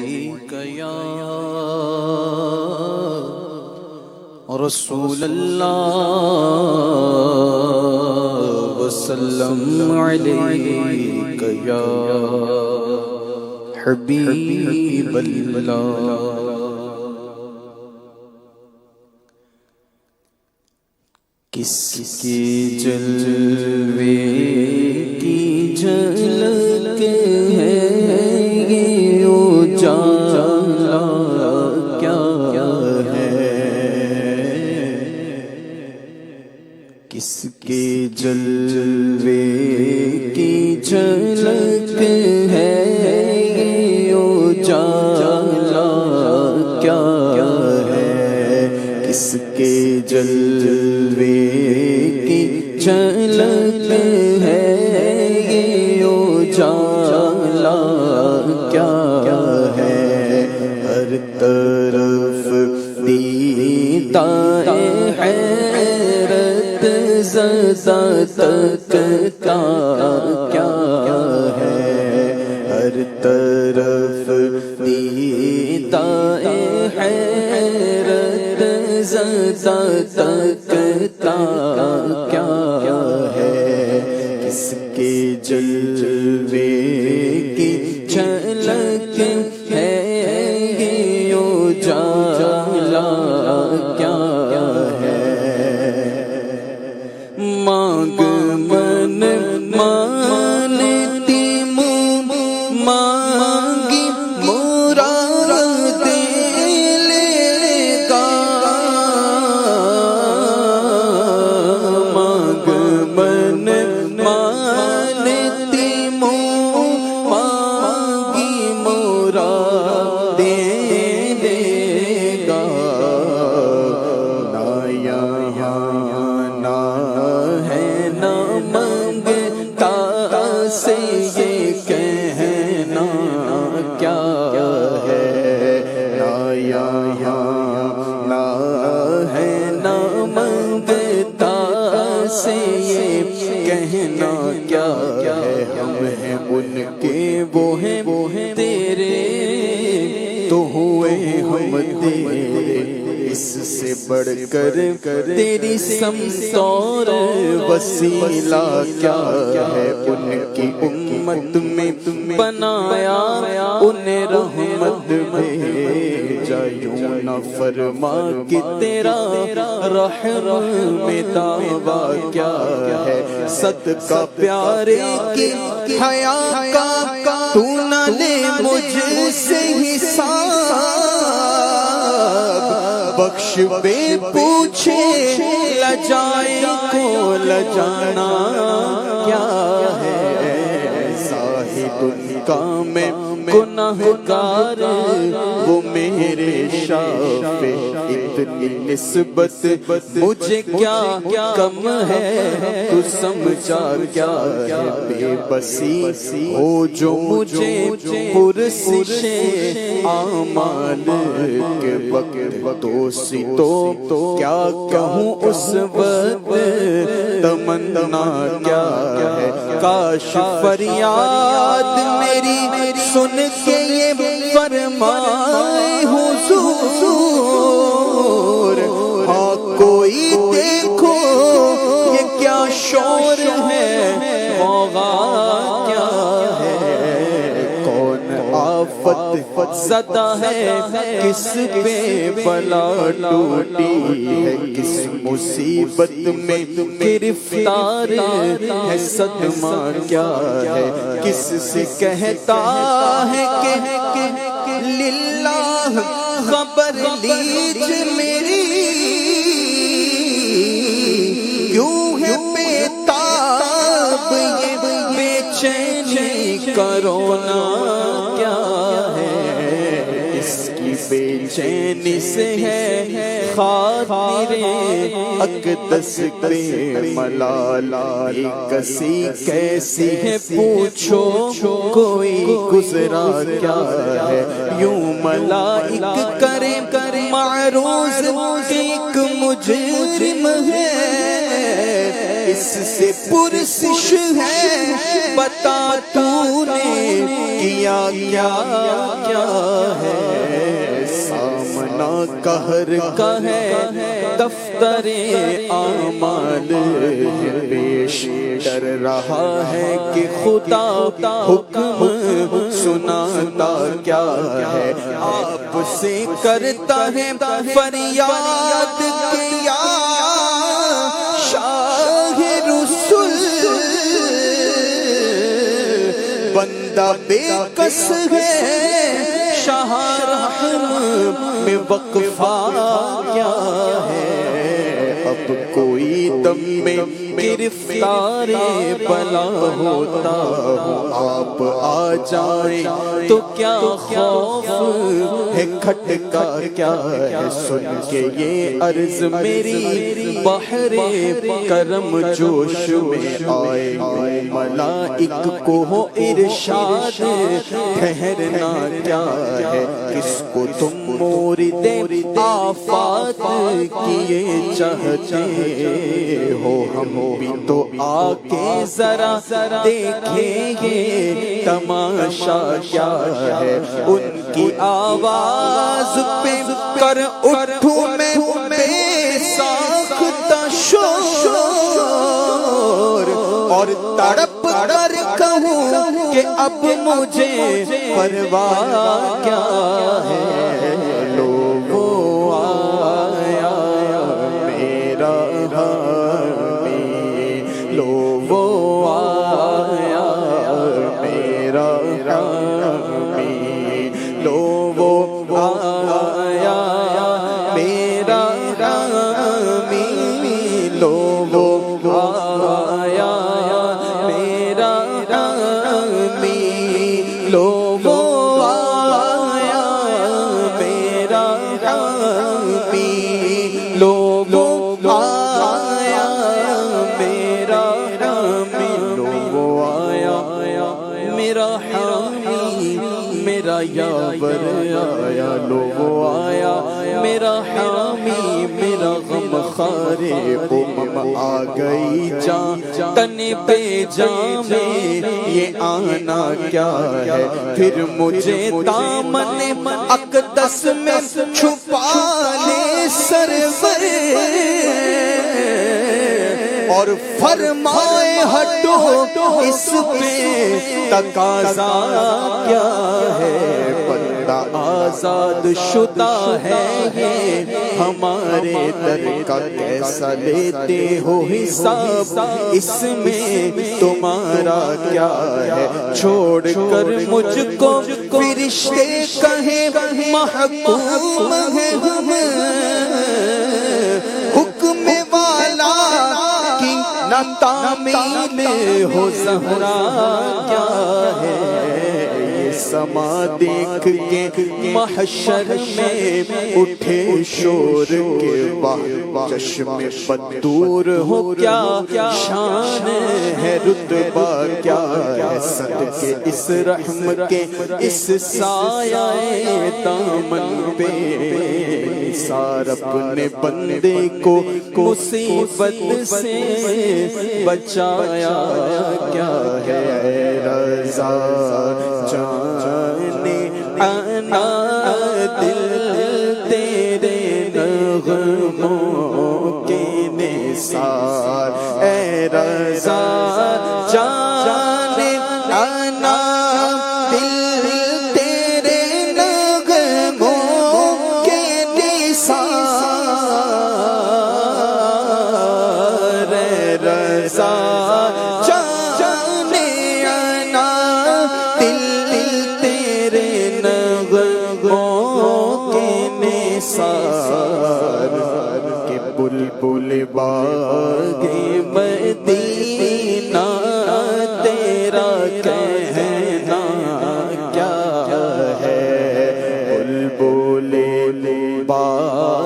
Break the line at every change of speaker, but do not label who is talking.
علیک یا رسول اللہ وسلم علیک یا حبیب اللہ۔ کس کے جلوے کی جھلک ہے یہ اجالا کیا ہے، کس کے جلوے کی جھلک ہے یہ اجالا کیا ہے، کس کے جلوے کی جھلک ہے یہ اجالا کیا ہے، ہر طرف دیدہ حیرت زدہ تکتا کیا ہے، ہر طرف دیدہ حیرت زدہ تکتا کیا ہے، کس کے جلوے کی جھلک ہے یہ اجالا کیا ہے، مانگ من مانتی مانگی مراد لے گا، مانگ من مانتی مانگی مراد لے گا، نہ یہاں نہ ہے نہ منگتا سے یہ کہنا کیا ہے، نہ یہاں نہ ہے نہ منگتا سے یہ کہنا کیا ہے، ہم ہیں ان کے وہ ہیں تیرے تو ہوئے ہم تیرے، اس سے بڑھ کر تیری سمت اور وسیلہ کیا ہے، ان کی امت میں بنایا انہیں رحمت بھیجا، یوں نہ فرما کہ تیرا رحم میں دعویٰ کیا ہے، صدقہ پیارے کی حیا کا تو نہ لے مجھ سے حساب، بخش بے پوچھے لجائے کو لجانا کیا ہے، زاہد کا میں گنہگار وہ میرے شافع، اتنی نسبت مجھے کیا کم ہے تو سمجھا کیا ہے، بے بسی ہو جو مجھے پرسش اعمال کے وقت دوسی تو کیا کہوں اس وقت، تمنا کیا ہے، کاش فریاد میری سن کے یہ فرمائے حضور، ہاں کوئی دیکھو یہ کیا شور ہے، غوغا کیا ہے، کون آفت زدہ ہے، کس پہ بلا ٹوٹی ہے، کس مصیبت میں گرفتار ہے، صدمہ کیا ہے، کس سے کہتا ہے کہ للہ خبر لیج میری، کیوں ہے بے تاب یہ بے چینی کرونا کیا ہے، اس کی بے چینی سے ہے خاطر اقدس پہ ملال، کسی کیسی ہے پوچھو کوئی گزرا کیا ہے، یوں ملائک کرے معروض ایک مجرم ہے، اس سے پرسش ہے بتا تو نے کیا کیا کیا ہے، قہر کا ہے دفتر اعمال پیش، ڈر رہا ہے کہ خدا حکم سناتا کیا ہے، آپ سے کرتا ہے فریاد کیا شاہ رسول، بندہ بے کس ہے شاہ رحم میں وقفہ کیا ہے، اب کوئی دم میں گرفتار بلا ہوتا ہوں، آپ آ جائیں تو کیا خوف ہے، کھٹکا کیا ہے، سن کے یہ عرض میری بحر کرم جوش میں آئے، ملائک کو ہو ارشاد ٹھہرنا کیا ہے، کس کو تم مورد آفات کیے چاہتے ہو، ہم بھی تو آ کے ذرا دیکھیں گے تماشا کیا ہے، ان کی آواز پہ کر اٹھوں میں بے ساختہ شور، اور تڑپ کر کہوں کہ اب مجھے پرواہ کیا ہے، لوگوں آیا میرا حامی، لوگوں آیا میرا حامی، لوگوں آیا میرا حامی، لوگوں آیا میرا حامی، لوگوں آیا میرا حامی، لوگوں آیا میرا حامی، لوگوں آیا میرا حامی، میرا یاور آیا، لوگوں آیا میرا حامی، میرا غم خارے امم آ گئی جان تن پہ جان میں، یہ آنا کیا ہے، پھر مجھے دامن اقدس میں چھپا لے سرور، اور فرمائے ہٹو اس پہ تقاضا کیا ہے، بندہ آزاد شدہ ہے یہ ہمارے در کا کیسا لیتے ہو حساب، اس میں تمہارا کیا ہے، چھوڑ کر مجھ کو فرشتے کہیں محکوم ہے ہم، حکم والا کی نہ تعمیل ہو زہرا کیا ہے، سما دیکھ کے محشر میں اٹھے شور کے بعد چشم بدور ہو کیا شان ہے، رتبہ کیا ہے، صدقے اس رحم کے اس سایہ دامن پہ نثار اپنے بندے کو مصیبت سے بچایا کیا ہے، رضا جانے انا دل تیرے نغموں کے نثار، اے رضا جانے انا دل تیرے نغموں کے نثار، اے رضا کہ بلبل باغ مدینہ تیرا کہنا کیا ہے، بلبل باغ